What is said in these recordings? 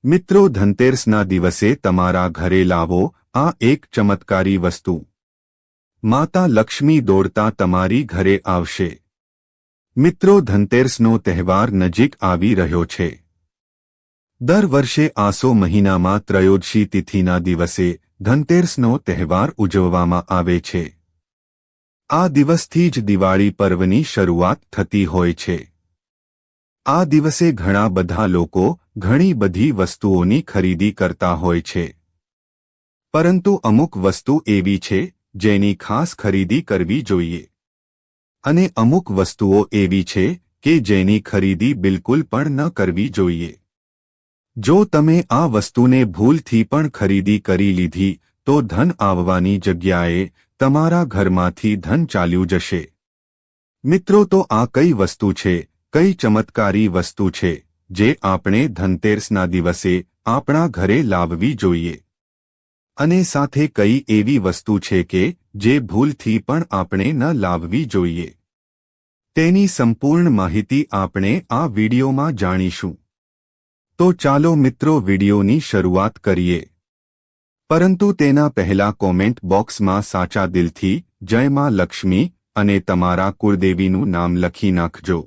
મિત્રો, ધનતેરસના દિવસે તમારા ઘરે લાવો આ એક ચમત્કારી વસ્તુ. માતા લક્ષ્મી દોડતા તમારી ઘરે આવશે. મિત્રો, ધનતેરસનો તહેવાર નજીક આવી રહ્યો છે. દર વર્ષે આસો મહિનામાં ત્રયોદશી તિથિના દિવસે ધનતેરસનો તહેવાર ઉજવવામાં આવે છે. આ દિવસથી જ દિવાળી પર્વની શરૂઆત થતી હોય છે. આ દિવસે ઘણા બધા લોકો ઘણી બધી વસ્તુઓની ખરીદી કરતા હોય છે. પરંતુ અમુક વસ્તુ એવી છે જેની ખાસ ખરીદી કરવી જોઈએ, અને અમુક વસ્તુઓ એવી છે કે જેની ખરીદી બિલકુલ પણ ન કરવી જોઈએ. જો તમે આ વસ્તુને ભૂલથી પણ ખરીદી કરી લીધી તો ધન આવવાની જગ્યાએ તમારા ઘરમાંથી ધન ચાલ્યું જશે. મિત્રો, તો આ કઈ વસ્તુ છે, કઈ ચમત્કારી વસ્તુ છે જે આપણે ધનતેરસના દિવસે આપણા ઘરે લાવવી જોઈએ? અને સાથે કઈ એવી વસ્તુ છે કે જે ભૂલથી પણ આપણે ન લાવવી જોઈએ? તેની સંપૂર્ણ માહિતી આપણે આ વિડિયોમાં જાણીશું. તો ચાલો મિત્રો, વિડિયોની શરૂઆત કરીએ. પરંતુ તેના પહેલા કોમેન્ટ બોક્સમાં સાચા દિલથી જય માં લક્ષ્મી અને તમારા કુળદેવીનું નામ લખી નાખજો,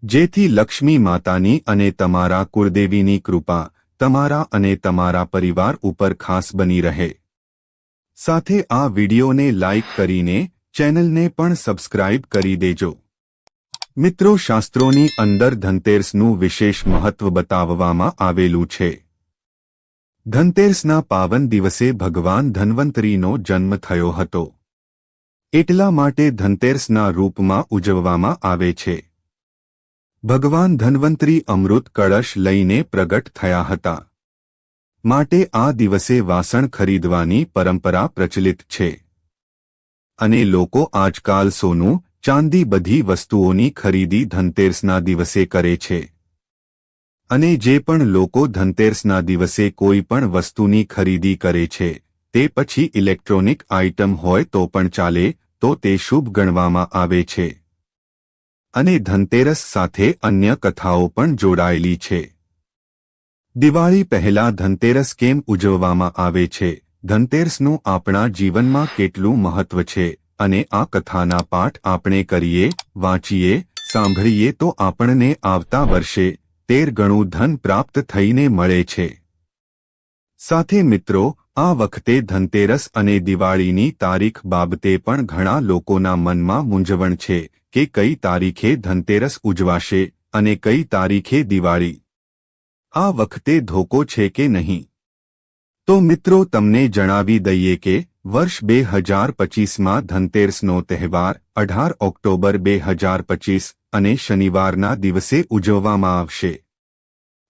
જેથી લક્ષ્મી માતાની અને તમારા કુળદેવીની કૃપા તમારા અને તમારા પરિવાર ઉપર ખાસ બની રહે. સાથે આ વિડિયોને લાઇક કરીને ચેનલને પણ સબસ્ક્રાઇબ કરી દેજો. મિત્રો, શાસ્ત્રોની અંદર ધનતેરસનું વિશેષ મહત્વ બતાવવામાં આવેલું છે. ધનતેરસના પાવન દિવસે ભગવાન ધન્વંતરીનો જન્મ થયો હતો. એટલા માટે ધનતેરસના રૂપમાં ઉજવવામાં આવે છે. ભગવાન ધન્વંતરી અમૃત કળશ લઈને પ્રગટ થયા હતા. માટે આ દિવસે વાસણ ખરીદવાની પરંપરા પ્રચલિત છે. અને લોકો આજકાલ સોનું, ચાંદી બધી વસ્તુઓની ખરીદી ધનતેરસના દિવસે કરે છે. અને જે પણ લોકો ધનતેરસના દિવસે કોઈ પણ વસ્તુની ખરીદી કરે છે તે પછી ઇલેક્ટ્રોનિક આઇટમ હોય તો પણ ચાલે, તો તે શુભ ગણવામાં આવે છે. અને ધનતેરસ સાથે અન્ય કથાઓ પણ જોડાયેલી છે. દિવાળી પહેલા ધનતેરસ કેમ ઉજવવામાં આવે છે, ધનતેરસનું આપણા જીવનમાં કેટલું મહત્વ છે, અને આ કથાના પાઠ આપણે કરીએ, વાંચીએ, સાંભળીએ તો આપણને આવતા વર્ષે 13 ગણું ધન પ્રાપ્ત થઈને મળે છે. સાથે મિત્રો, આ વખતે ધનતેરસ અને દિવાળીની તારીખ બાબતે પણ ઘણા લોકોના મનમાં મૂંઝવણ છે કે કઈ તારીખે ધનતેરસ ઉજવાશે અને કઈ તારીખે દિવાળી. આ વખતે ધોકો છે કે નહીં? તો મિત્રો, તમને જણાવી દઈએ કે વર્ષ 2025માં ધનતેરસનો તહેવાર 18 ઓક્ટોબર 2025 અને શનિવારના દિવસે ઉજવવામાં આવશે.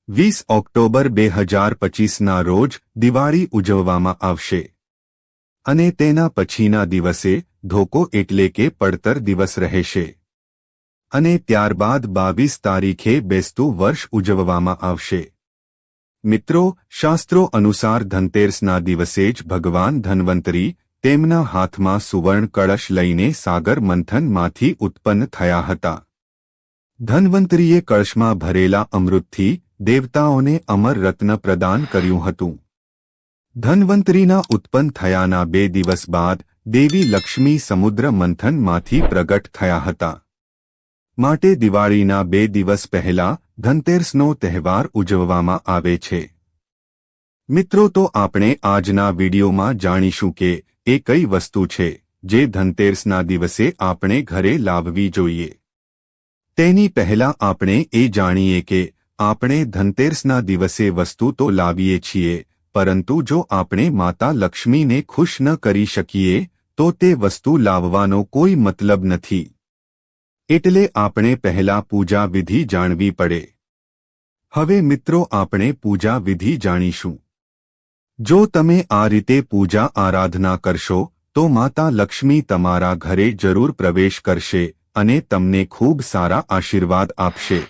20 ઓક્ટોબર 2025ના રોજ દિવાળી ઉજવવામાં આવશે. અને તેના પછીના દિવસે ધોકો એટલે કે પડતર દિવસ રહેશે. અને ત્યારબાદ 22 તારીખે બેસતું વર્ષ ઉજવવામાં આવશે. મિત્રો, શાસ્ત્રો અનુસાર ધનતેરસના દિવસે જ ભગવાન ધન્વંતરી તેમના હાથમાં સુવર્ણ કળશ લઈને સાગર મંથનમાંથી ઉત્પન્ન થયા હતા. ધન્વંતરીએ કળશમાં ભરેલા અમૃતથી દેવતાઓને અમર રત્ન પ્રદાન કર્યું હતું. ધન્વંતરીના ઉત્પન્ન થયાના 2 દિવસ બાદ દેવી લક્ષ્મી સમુદ્ર મંથનમાંથી પ્રગટ થયા હતા. માટે દિવાળીના 2 દિવસ પહેલા ધનતેરસનો તહેવાર ઉજવવામાં આવે છે. મિત્રો, તો આપણે આજના વિડિયોમાં જાણીશું કે એ કઈ વસ્તુ છે જે ધનતેરસના દિવસે આપણે ઘરે લાવવી જોઈએ. તેની પહેલા આપણે એ જાણીએ કે આપણે ધનતેરસના દિવસે વસ્તુ તો લાવીએ છીએ, પરંતુ જો આપણે માતા લક્ષ્મીને ખુશ ન કરી શકીએ તો તે વસ્તુ લાવવાનો કોઈ મતલબ નથી. એટલે આપણે પહેલા પૂજા વિધિ જાણવી પડે. હવે મિત્રો, આપણે પૂજા વિધિ જાણીશું. જો તમે આ રીતે પૂજા આરાધના કરશો તો માતા લક્ષ્મી તમારા ઘરે જરૂર પ્રવેશ કરશે અને તમને ખૂબ સારા આશીર્વાદ આપશે.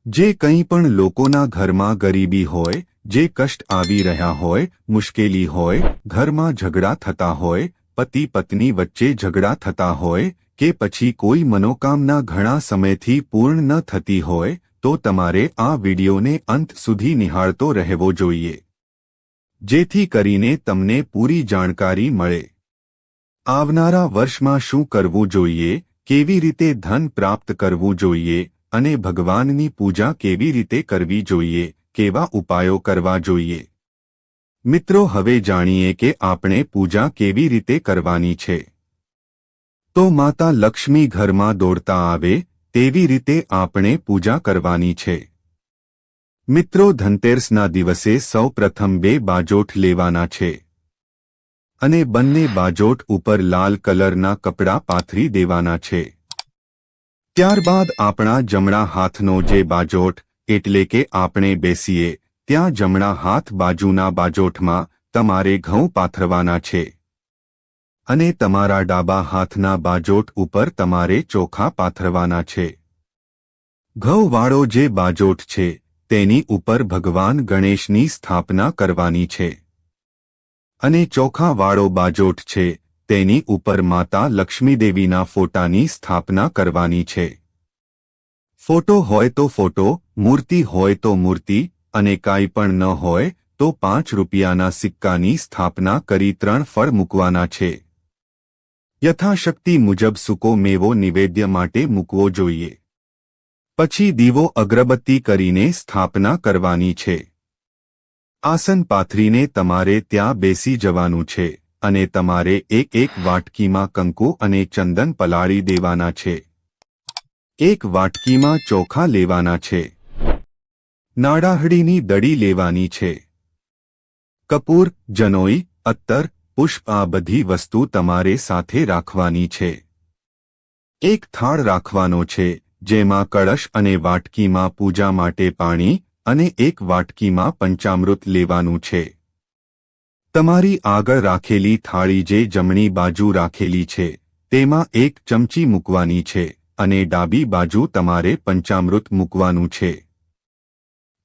જે કંઈ પણ લોકોના ઘરમાં ગરીબી હોય, જે કષ્ટ આવી રહ્યા હોય, મુશ્કેલી હોય, ઘરમાં ઝઘડા થતા હોય, પતિ પત્ની વચ્ચે ઝઘડા થતા હોય કે પછી કોઈ મનોકામના ઘણા સમયથી પૂર્ણ ન થતી હોય, તો તમારે આ વિડિયોને અંત સુધી નિહાળતો રહેવો જોઈએ, જેથી કરીને તમને પૂરી જાણકારી મળે. આવનારા વર્ષમાં શું કરવું જોઈએ, કેવી રીતે ધન પ્રાપ્ત કરવું જોઈએ અને ભગવાનની પૂજા કેવી રીતે કરવી જોઈએ, કેવા ઉપાયો કરવા જોઈએ. મિત્રો, હવે જાણીએ કે આપણે પૂજા કેવી રીતે કરવાની છે. તો માતા લક્ષ્મી ઘરમાં દોડતા આવે તેવી રીતે આપણે પૂજા કરવાની છે. મિત્રો, ધનતેરસના દિવસે સૌ પ્રથમ 2 બાજોઠ લેવાના છે અને બંને બાજોઠ ઉપર લાલ કલરના કપડાં પાથરી દેવાના છે. ત્યારબાદ આપણા જમણા હાથનો જે બાજોઠ એટલે કે આપણે બેસીએ ત્યાં જમણા હાથ બાજુના બાજોઠમાં તમારે ઘઉં પાથરવાના છે અને તમારા ડાબા હાથના બાજોઠ ઉપર તમારે ચોખા પાથરવાના છે. ઘઉંવાળો જે બાજોઠ છે તેની ઉપર ભગવાન ગણેશની સ્થાપના કરવાની છે અને ચોખાવાળો બાજોઠ છે તેની ઉપર માતા લક્ષ્મીદેવીના ફોટાની સ્થાપના કરવાની છે. ફોટો હોય તો ફોટો, મૂર્તિ હોય તો મૂર્તિ અને કાંઈ પણ ન હોય તો 5 રૂપિયાના સિક્કાની સ્થાપના કરી 3 ફળ મૂકવાના છે. યથાશક્તિ મુજબ સૂકો મેવો નિવેદ્ય માટે મૂકવો જોઈએ. પછી દીવો અગરબત્તી કરીને સ્થાપના કરવાની છે. આસન પાથરીને તમારે ત્યાં બેસી જવાનું છે અને તમારે એક વાટકીમાં કંકુ અને ચંદન પલાળી દેવાના છે. એક વાટકીમાં ચોખા લેવાના છે. નાળાહડીની દડી લેવાની છે. કપૂર, જનોઈ, અત્તર, પુષ્પ આ બધી વસ્તુ તમારે સાથે રાખવાની છે. એક થાળ રાખવાનો છે જેમાં કળશ અને વાટકીમાં પૂજા માટે પાણી અને એક વાટકીમાં પંચામૃત લેવાનું છે. તમારી આગળ રાખેલી થાળી જે જમણી બાજુ રાખેલી છે તેમાં 1 ચમચી મૂકવાની છે અને ડાબી બાજુ તમારે પંચામૃત મૂકવાનું છે.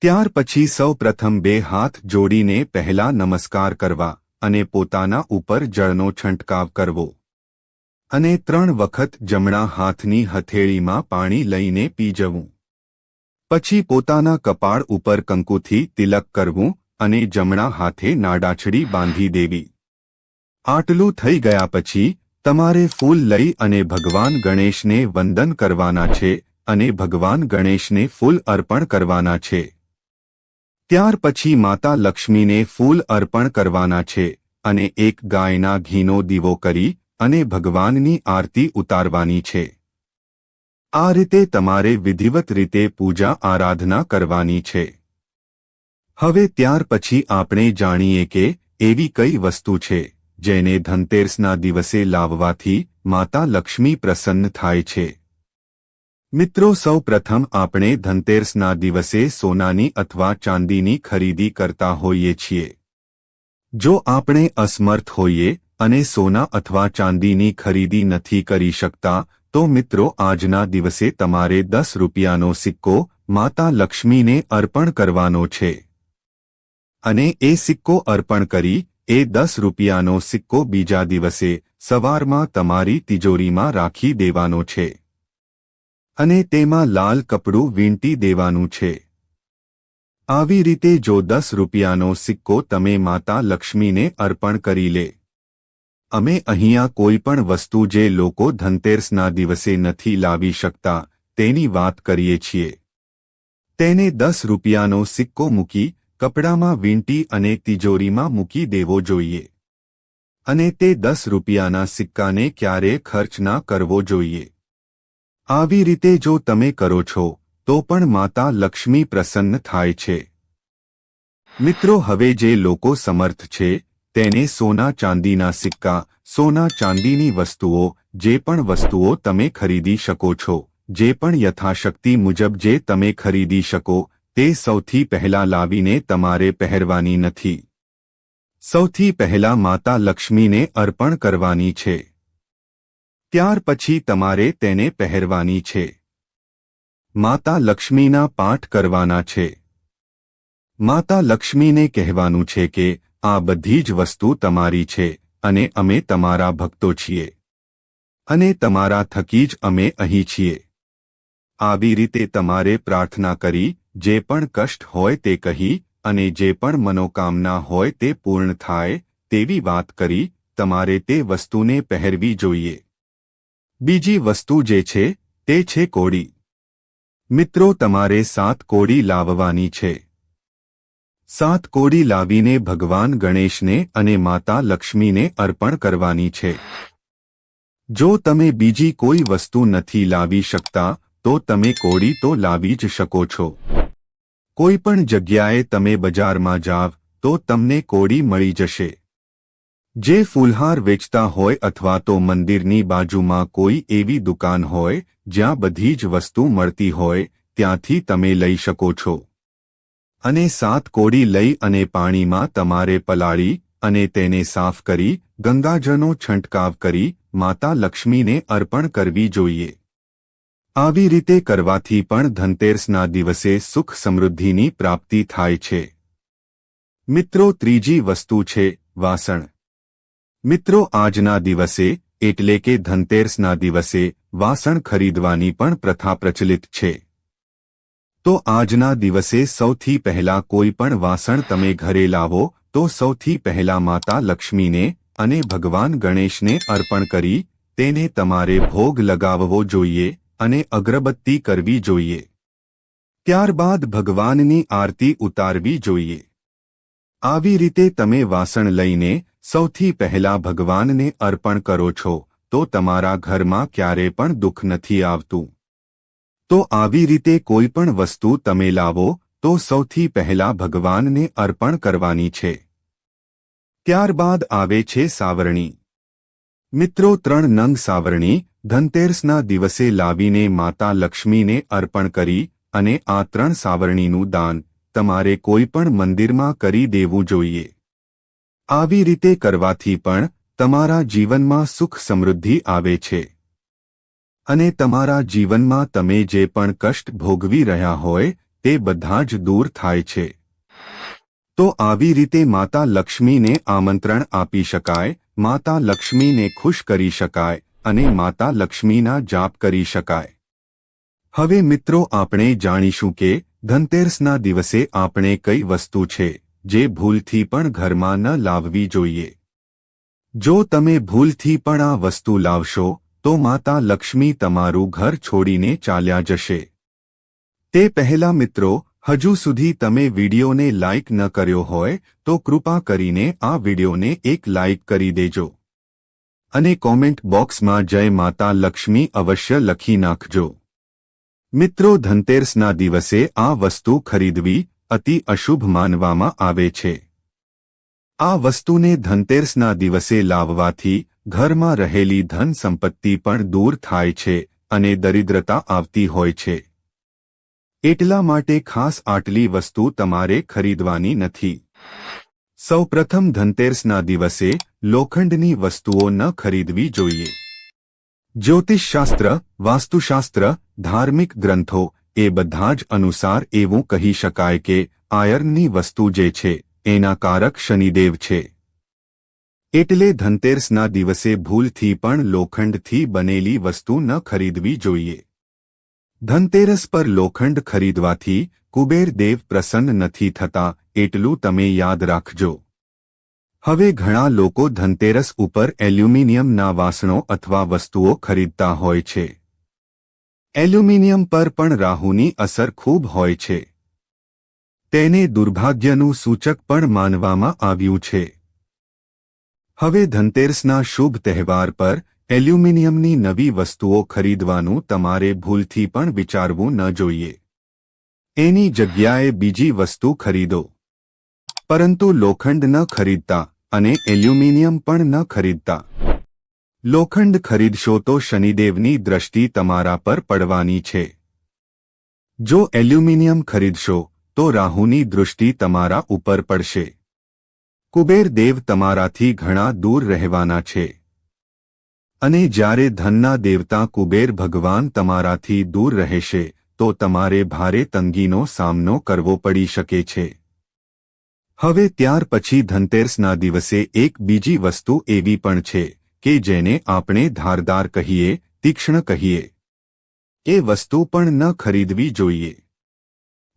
ત્યાર પછી સૌ પ્રથમ 2 હાથ જોડીને પહેલા નમસ્કાર કરવા અને પોતાના ઉપર જળનો છંટકાવ કરવો અને 3 વખત જમણા હાથની હથેળીમાં પાણી લઈને પી જવું. પછી પોતાના કપાળ ઉપર કંકુથી તિલક કરવું અને જમણા હાથે નાડાછડી બાંધી દેવી. આટલું થઈ ગયા પછી તમારે ફૂલ લઈ અને ભગવાન ગણેશને વંદન કરવાના છે અને ભગવાન ગણેશને ફૂલ અર્પણ કરવાના છે. ત્યાર પછી માતા લક્ષ્મીને ફૂલ અર્પણ કરવાના છે અને એક ગાયના ઘીનો દીવો કરી અને ભગવાનની આરતી ઉતારવાની છે. આ રીતે તમારે વિધિવત રીતે પૂજા આરાધના કરવાની છે. હવે ત્યાર પછી આપણે જાણીએ કે એવી કઈ વસ્તુ છે જેને ધનતેરસના દિવસે લાવવાથી માતા લક્ષ્મી પ્રસન્ન થાય છે. મિત્રો, સૌ પ્રથમ આપણે ધનતેરસના દિવસે સોનાની અથવા ચાંદીની ખરીદી કરતા હોઈએ છીએ. જો આપણે અસમર્થ હોઈએ અને સોના અથવા ચાંદીની ખરીદી નથી કરી શકતા તો મિત્રો આજના દિવસે તમારે 10 રૂપિયાનો સિક્કો માતા લક્ષ્મીને અર્પણ કરવાનો છે અને એ સિક્કો અર્પણ કરી એ 10 રૂપિયાનો સિક્કો બીજા દિવસે સવારમાં તમારી તિજોરીમાં રાખી દેવાનો છે અને તેમાં લાલ કપડું વીંટી દેવાનું છે. આવી રીતે જો 10 રૂપિયાનો સિક્કો તમે માતા લક્ષ્મીને અર્પણ કરી લે. અમે અહીંયા કોઈ પણ વસ્તુ જે લોકો ધનતેરસના દિવસે નથી લાવી શકતા તેની વાત કરીએ છીએ. તેને 10 રૂપિયાનો સિક્કો મૂકી કપડામાં વીંટી અને તિજોરીમાં મૂકી દેવો જોઈએ અને તે 10 રૂપિયાના સિક્કાને ક્યારેય ખર્ચ ના કરવો જોઈએ. આવી રીતે જો તમે કરો છો તો પણ માતા લક્ષ્મી પ્રસન્ન થાય છે. મિત્રો, હવે જે લોકો સમર્થ છે તેને સોના ચાંદીના સિક્કા, સોના ચાંદીની વસ્તુઓ, જે પણ વસ્તુઓ તમે ખરીદી શકો છો, જે પણ યથાશક્તિ મુજબ જે તમે ખરીદી શકો તે સૌથી પહેલા લાવીને તમારે પહેરવાની નથી. સૌથી પહેલા માતા લક્ષ્મીને અર્પણ કરવાની છે. ત્યાર પછી તમારે તેને પહેરવાની છે. માતા લક્ષ્મીના પાઠ કરવાના છે. માતા લક્ષ્મીને કહેવાનું છે કે આ બધી જ વસ્તુ તમારી છે અને અમે તમારા ભક્તો છીએ અને તમારા થકી જ અમે અહીં છીએ. આવી રીતે તમારે પ્રાર્થના કરી જે પણ કષ્ટ હોય તે કહી અને જે પણ મનોકામના હોય તે પૂર્ણ થાય તેવી વાત કરી તમારે તે વસ્તુને પહેરવી જોઈએ. બીજી વસ્તુ જે છે તે છે કોડી. મિત્રો, તમારે 7 કોડી લાવવાની છે. 7 કોડી લાવીને ભગવાન ગણેશને અને માતા લક્ષ્મીને અર્પણ કરવાની છે. જો તમે બીજી કોઈ વસ્તુ નથી લાવી શકતા તો તમે કોડી તો લાવી જ શકો છો. કોઈ પણ જગ્યાએ તમે બજારમાં જાવ તો તમને કોડી મળી જશે. જે ફૂલહાર વેચતા હોય અથવા તો મંદિરની બાજુમાં કોઈ એવી દુકાન હોય જ્યાં બધી જ વસ્તુ મળતી હોય ત્યાંથી તમે લઈ શકો છો. અને 7 કોડી લઈ અને પાણીમાં તમારે પલાળી અને તેને સાફ કરી ગંગાજળનો છંટકાવ કરી માતા લક્ષ્મીને અર્પણ કરવી જોઈએ. આવી રીતે કરવાથી પણ ધનતેરસના દિવસે સુખ સમૃદ્ધિની પ્રાપ્તિ થાય છે. મિત્રો, ત્રીજી વસ્તુ છે વાસણ. મિત્રો, આજના દિવસે એટલે કે ધનતેરસના દિવસે વાસણ ખરીદવાની પણ પ્રથા પ્રચલિત છે. તો આજના દિવસે સૌથી પહેલા કોઈ પણ વાસણ તમે ઘરે લાવો તો સૌથી પહેલા માતા લક્ષ્મીને અને ભગવાન ગણેશને અર્પણ કરી તેને તમારે ભોગ લગાવવો જોઈએ અને અગરબત્તી કરવી જોઈએ. ત્યારબાદ ભગવાનની આરતી ઉતારવી જોઈએ. આવી રીતે તમે વાસણ લઈને સૌથી પહેલા ભગવાનને અર્પણ કરો છો તો તમારા ઘરમાં ક્યારે પણ દુઃખ નથી આવતું. તો આવી રીતે કોઈ પણ વસ્તુ તમે લાવો તો સૌથી પહેલા ભગવાનને અર્પણ કરવાની છે. ત્યારબાદ આવે છે સાવરણી. મિત્રો, 3 નંગ સાવરણી ધનતેરસના દિવસે લાવીને માતા લક્ષ્મીને અર્પણ કરી અને આ 3 સાવરણીનું દાન તમારે કોઈ પણ મંદિરમાં કરી દેવું જોઈએ. આવી રીતે કરવાથી પણ તમારા જીવનમાં સુખ સમૃદ્ધિ આવે છે અને તમારા જીવનમાં તમે જે પણ કષ્ટ ભોગવી રહ્યા હોય તે બધા જ દૂર થાય છે. તો આવી રીતે માતા લક્ષ્મીને આમંત્રણ આપી શકાય, માતા લક્ષ્મીને ખુશ કરી શકાય અને માતા લક્ષ્મીના જાપ કરી શકાય. હવે મિત્રો, આપણે જાણીશું કે ધનતેરસના દિવસે આપણે કઈ વસ્તુ છે જે ભૂલથી પણ ઘરમાં ન લાવવી જોઈએ. જો તમે ભૂલથી પણ આ વસ્તુ લાવશો તો માતા લક્ષ્મી તમારું ઘર છોડીને ચાલ્યા જશે. તે પહેલા મિત્રો, હજુ સુધી તમે વિડિયોને લાઇક ન કર્યો હોય તો કૃપા કરીને આ વિડિયોને એક લાઇક કરી દેજો અને કોમેન્ટ બોક્સમાં જય માતા લક્ષ્મી અવશ્ય લખી નાખજો. મિત્રો, ધનતેરસના દિવસે આ વસ્તુ ખરીદવી અતિ અશુભ માનવામાં આવે છે. આ વસ્તુને ધનતેરસના દિવસે લાવવાથી ઘરમાં રહેલી ધન સંપત્તિ પણ દૂર થાય છે અને દરિદ્રતા આવતી હોય છે. એટલા માટે ખાસ આટલી વસ્તુ તમારે ખરીદવાની નથી. સૌપ્રથમ ધનતેરસના દિવસે લોખંડની વસ્તુઓ ન ખરીદવી જોઈએ. જ્યોતિષશાસ્ત્ર, વાસ્તુશાસ્ત્ર, ધાર્મિક ગ્રંથો એ બધા જ અનુસાર એવું કહી શકાય કે આયર્નની વસ્તુ જે છે એના કારક શનિદેવ છે. એટલે ધનતેરસના દિવસે ભૂલથી પણ લોખંડથી બનેલી વસ્તુ ન ખરીદવી જોઈએ. ધનતેરસ પર લોખંડ ખરીદવાથી કુબેર દેવ પ્રસન્ન નથી થતા એટલું તમે યાદ રાખજો. હવે ઘણા લોકો ધનતેરસ ઉપર એલ્યુમિનિયમના વાસણો અથવા વસ્તુઓ ખરીદતા હોય છે. એલ્યુમિનિયમ પર પણ રાહુની અસર ખૂબ હોય છે. તેને દુર્ભાગ્યનું સૂચક પણ માનવામાં આવ્યું છે. હવે ધનતેરસના શુભ તહેવાર પર એલ્યુમિનિયમની નવી વસ્તુઓ ખરીદવાનું તમારે ભૂલથી પણ વિચારવું ન જોઈએ. એની જગ્યાએ બીજી વસ્તુ ખરીદો. પરંતુ લોખંડ ન ખરીદતા અને એલ્યુમિનિયમ પણ ન ખરીદતા. લોખંડ ખરીદશો તો શનિદેવની દ્રષ્ટિ તમારા પર પડવાની છે. જો એલ્યુમિનિયમ ખરીદશો તો રાહુની દૃષ્ટિ તમારા ઉપર પડશે. કુબેર દેવ તમારાથી ઘણા દૂર રહેવાના છે. અને જ્યારે ધનના દેવતા કુબેર ભગવાન તમારાથી દૂર રહેશે તો તમારે ભારે તંગીનો સામનો કરવો પડી શકે છે. હવે ત્યાર પછી ધનતેરસના દિવસે એક બીજી વસ્તુ એવી પણ છે કે જેને આપણે ધારદાર કહીએ, તીક્ષ્ણ કહીએ. એ વસ્તુ પણ ન ખરીદવી જોઈએ.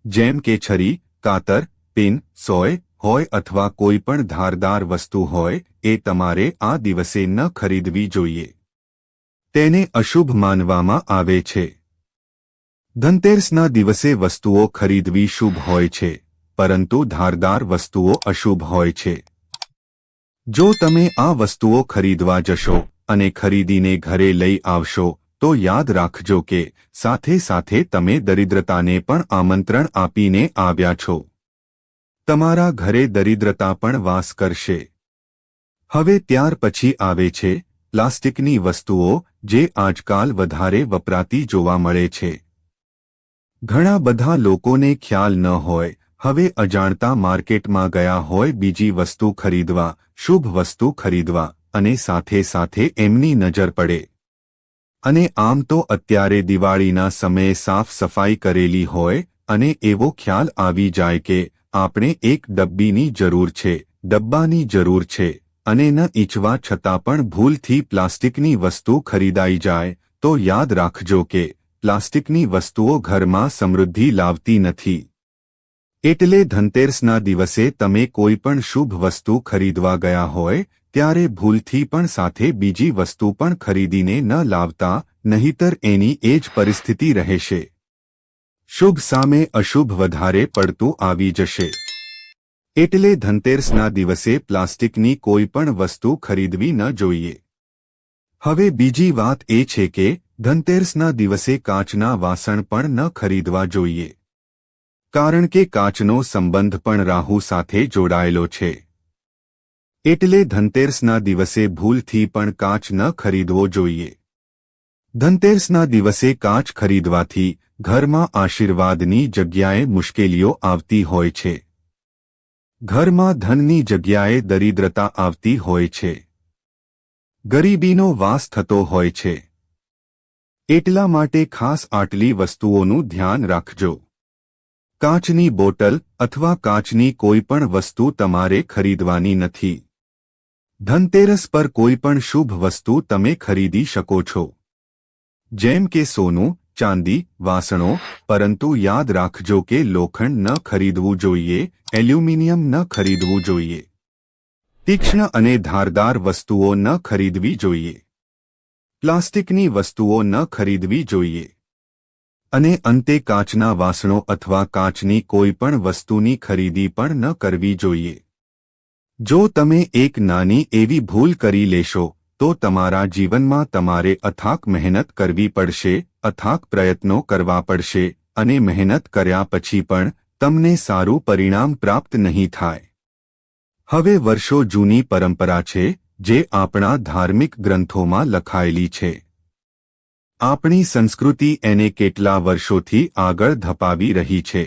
જેમ કે છરી, કાતર, પિન, સોય હોય અથવા કોઈ પણ ધારદાર વસ્તુ હોય એ તમારે આ દિવસે ન ખરીદવી જોઈએ. તેને અશુભ માનવામાં આવે છે. ધનતેરસના દિવસે વસ્તુઓ ખરીદવી શુભ હોય છે, પરંતુ ધારદાર વસ્તુઓ અશુભ હોય છે. જો તમે આ વસ્તુઓ ખરીદવા જશો અને ખરીદીને ઘરે લઈ આવશો તો યાદ રાખજો કે સાથે સાથે તમે દરિદ્રતાને પણ આમંત્રણ આપીને આવ્યા છો. તમારા ઘરે દરિદ્રતા પણ વાસ કરશે. હવે ત્યાર પછી આવે છે પ્લાસ્ટિકની વસ્તુઓ, જે આજકાલ વધારે વપરાતી જોવા મળે છે. ઘણા બધા લોકોને ખ્યાલ ન હોય, હવે અજાણતા માર્કેટમાં ગયા હોય બીજી વસ્તુ ખરીદવા, શુભ વસ્તુ ખરીદવા, અને સાથે સાથે એમની નજર પડે. અને આમ તો અત્યારે દિવાળીના સમયે સાફ સફાઈ કરેલી હોય અને એવો ખ્યાલ આવી જાય કે આપણે એક ડબ્બીની જરૂર છે, ડબ્બાની જરૂર છે, અને ન ઈચ્છવા છતાં પણ ભૂલથી પ્લાસ્ટિકની વસ્તુ ખરીદાઈ જાય તો યાદ રાખજો કે પ્લાસ્ટિકની વસ્તુઓ ઘરમાં સમૃદ્ધિ લાવતી નથી. એટલે ધનતેરસના દિવસે તમે કોઈ પણ શુભ વસ્તુ ખરીદવા ગયા હોય ત્યારે ભૂલથી પણ સાથે બીજી વસ્તુ પણ ખરીદીને ન લાવતા, નહીતર એની એ જ પરિસ્થિતિ રહેશે. શુભ સામે અશુભ વધારે પડતું આવી જશે. એટલે ધનતેરસના દિવસે પ્લાસ્ટિકની કોઈ પણ વસ્તુ ખરીદવી ન જોઈએ. હવે બીજી વાત એ છે કે ધનતેરસના દિવસે કાચના વાસણ પણ ન ખરીદવા જોઈએ. કારણ કે કાચનો સંબંધ પણ રાહુ સાથે જોડાયેલો છે. એટલે ધનતેરસના દિવસે ભૂલથી પણ કાચ ન ખરીદવો જોઈએ. ધનતેરસના દિવસે કાચ ખરીદવાથી ઘરમાં આશીર્વાદની જગ્યાએ મુશ્કેલીઓ આવતી હોય છે. ઘરમાં ધનની જગ્યાએ દરિદ્રતા આવતી હોય છે. ગરીબીનો વાસ થતો હોય છે. એટલા માટે ખાસ આટલી વસ્તુઓનું ધ્યાન રાખજો. કાચની બોટલ અથવા કાચની કોઈ પણ વસ્તુ તમારે ખરીદવાની નથી. ધનતેરસ પર કોઈ પણ શુભ વસ્તુ તમે ખરીદી શકો છો. જેમ કે સોનું, ચાંદી, વાસણો, પરંતુ યાદ રાખજો કે લોખંડ ન ખરીદવું જોઈએ, એલ્યુમિનિયમ ન ખરીદવું જોઈએ. તીક્ષ્ણ અને ધારદાર વસ્તુઓ ન ખરીદવી જોઈએ. પ્લાસ્ટિકની વસ્તુઓ ન ખરીદવી જોઈએ. અને અંતે કાચના વાસણો અથવા કાચની કોઈ પણ વસ્તુની ખરીદી પણ ન કરવી જોઈએ. જો તમે એક નાની એવી ભૂલ કરી લેશો તો તમારા જીવનમાં તમારે અથાક મહેનત કરવી પડશે, અથાક પ્રયત્નો કરવા પડશે, અને મહેનત કર્યા પછી પણ તમને સારું પરિણામ પ્રાપ્ત નહીં થાય. હવે વર્ષો જૂની પરંપરા છે જે આપણા ધાર્મિક ગ્રંથોમાં લખાયેલી છે. આપણી સંસ્કૃતિ એને કેટલા વર્ષોથી આગળ ધપાવી રહી છે.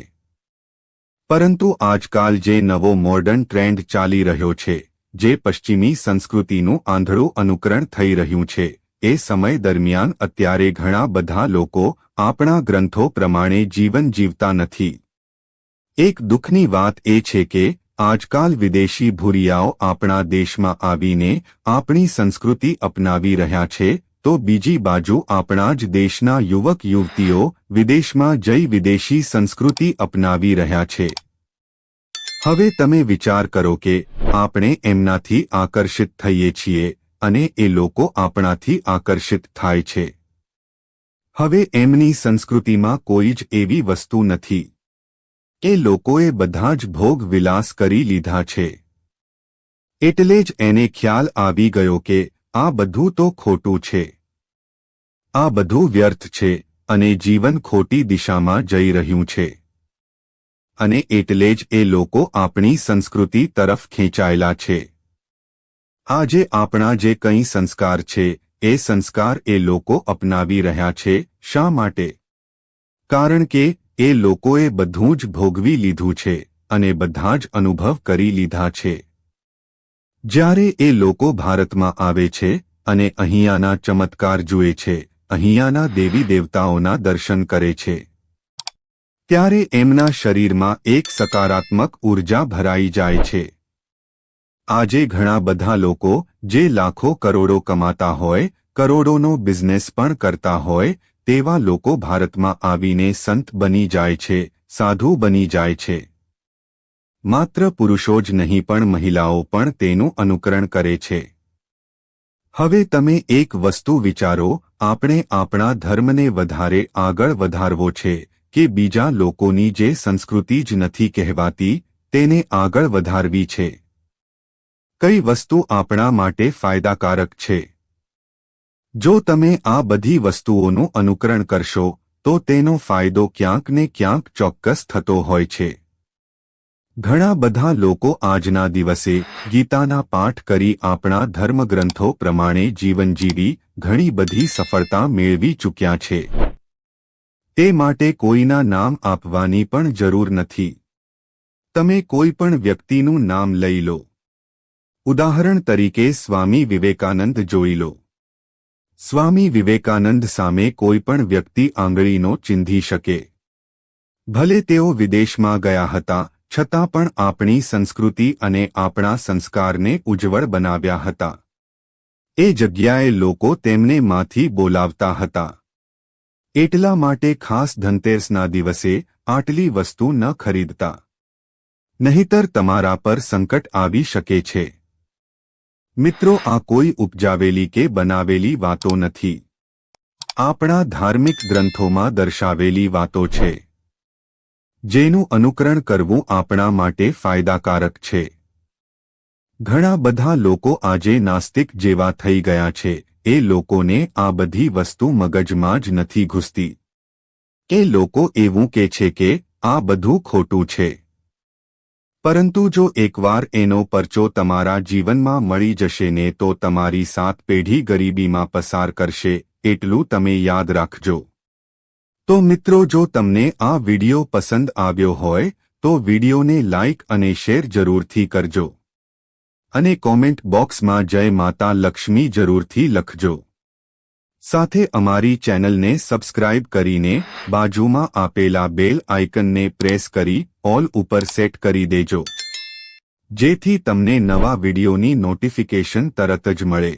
પરંતુ આજકાલ જે નવો મોડર્ન ટ્રેન્ડ ચાલી રહ્યો છે, જે પશ્ચિમી સંસ્કૃતિનું આંધળું અનુકરણ થઈ રહ્યું છે, એ સમય દરમિયાન અત્યારે ઘણા બધા લોકો આપણા ગ્રંથો પ્રમાણે જીવન જીવતા નથી. એક દુઃખની વાત એ છે કે આજકાલ વિદેશી ભૂરિયાઓ આપણા દેશમાં આવીને આપણી સંસ્કૃતિ અપનાવી રહ્યા છે, તો બીજી બાજુ આપણા જ દેશના યુવક યુવતીઓ વિદેશમાં જઈ વિદેશી સંસ્કૃતિ અપનાવી રહ્યા છે. હવે તમે વિચાર કરો કે આપણે એમનાથી આકર્ષિત થઈએ છીએ અને એ લોકો આપણાથી આકર્ષિત થાય છે. હવે એમની સંસ્કૃતિમાં કોઈ જ એવી વસ્તુ નથી. એ લોકોએ બધા જ ભોગ વિલાસ કરી લીધા છે. એટલે જ એને ખ્યાલ આવી ગયો કે આ બધું તો ખોટું છે. આ બધું વ્યર્થ છે અને જીવન ખોટી દિશામાં જઈ રહ્યું છે. અને એટલે જ એ લોકો આપણી સંસ્કૃતિ તરફ ખેંચાયેલા છે. આજે આપણા જે કંઈ સંસ્કાર છે એ સંસ્કાર એ લોકો અપનાવી રહ્યા છે. શા માટે? કારણ કે એ લોકોએ બધું જ ભોગવી લીધું છે અને બધા જ અનુભવ કરી લીધા છે. જ્યારે એ લોકો ભારતમાં આવે છે અને અહીંયાના ચમત્કાર જુએ છે, અહીંયાના દેવી દેવતાઓના દર્શન કરે છે, ત્યારે એમના શરીરમાં એક સકારાત્મક ઊર્જા ભરાઈ જાય છે. આજે ઘણા બધા લોકો જે લાખો કરોડો કમાતા હોય, કરોડોનો બિઝનેસ પણ કરતા હોય, તેવા લોકો ભારતમાં આવીને સંત બની જાય છે, સાધુ બની જાય છે. માત્ર પુરુષો જ નહીં પણ મહિલાઓ પણ તેનું અનુકરણ કરે છે. હવે તમે એક વસ્તુ વિચારો, આપણે આપણા ધર્મને વધારે આગળ વધારવો છે કે બીજા લોકોની જે સંસ્કૃતિ જ નથી કહેવાતી તેને આગળ વધારવી છે? કઈ વસ્તુ આપણા માટે ફાયદાકારક છે? જો તમે આ બધી વસ્તુઓનું અનુકરણ કરશો તો તેનો ફાયદો ક્યાંક ને ક્યાંક ચોક્કસ થતો હોય છે. ઘણા બધા લોકો આજના દિવસે ગીતાના પાઠ કરી આપણા ધર્મગ્રંથો પ્રમાણે જીવન જીવી ઘણી બધી સફળતા મેળવી ચૂક્યા છે. તે માટે કોઈના નામ આપવાની પણ જરૂર નથી. તમે કોઈ પણ વ્યક્તિનું નામ લઈ લો. ઉદાહરણ તરીકે સ્વામી વિવેકાનંદ જોઈ લો. સ્વામી વિવેકાનંદ સામે કોઈ પણ વ્યક્તિ આંગળીનો ચીંધી શકે. ભલે તેઓ વિદેશમાં ગયા હતા, છતાં પણ આપણી સંસ્કૃતિ અને આપણા સંસ્કારને ઉજ્જવળ બનાવ્યા હતા. એ જગ્યાએ લોકો તેમને માંથી બોલાવતા હતા. એટલા માટે ખાસ ધનતેરસના દિવસે આટલી વસ્તુ ન ખરીદતા. નહીતર તમારા પર સંકટ આવી શકે છે. મિત્રો, આ કોઈ ઉપજાવેલી કે બનાવેલી વાતો નથી. આપણા ધાર્મિક ગ્રંથોમાં દર્શાવેલી વાતો છે, જેનું અનુકરણ કરવું આપણા માટે ફાયદાકારક છે. ઘણા બધા લોકો આજે નાસ્તિક જેવા થઈ ગયા છે. એ લોકોને આ બધી વસ્તુ મગજમાં જ નથી ઘૂસતી. એ લોકો એવું કહે છે કે આ બધું ખોટું છે. પરંતુ જો એકવાર એનો પરચો તમારા જીવનમાં મળી જશે ને તો તમારી 7 પેઢી ગરીબીમાં પસાર કરશે, એટલું તમે યાદ રાખજો. તો મિત્રો, જો તમને આ વિડિયો પસંદ આવ્યો હોય તો વિડિયોને લાઇક અને શેર જરૂરથી કરજો. અને કોમેન્ટ બોક્સમાં જય માતા લક્ષ્મી જરૂરથી લખજો. સાથે અમારી ચેનલને સબસ્ક્રાઇબ કરીને બાજુમાં આપેલા બેલ આઇકનને પ્રેસ કરી ઓલ ઉપર સેટ કરી દેજો, જેથી તમને નવા વિડિયોની નોટિફિકેશન તરત જ મળે.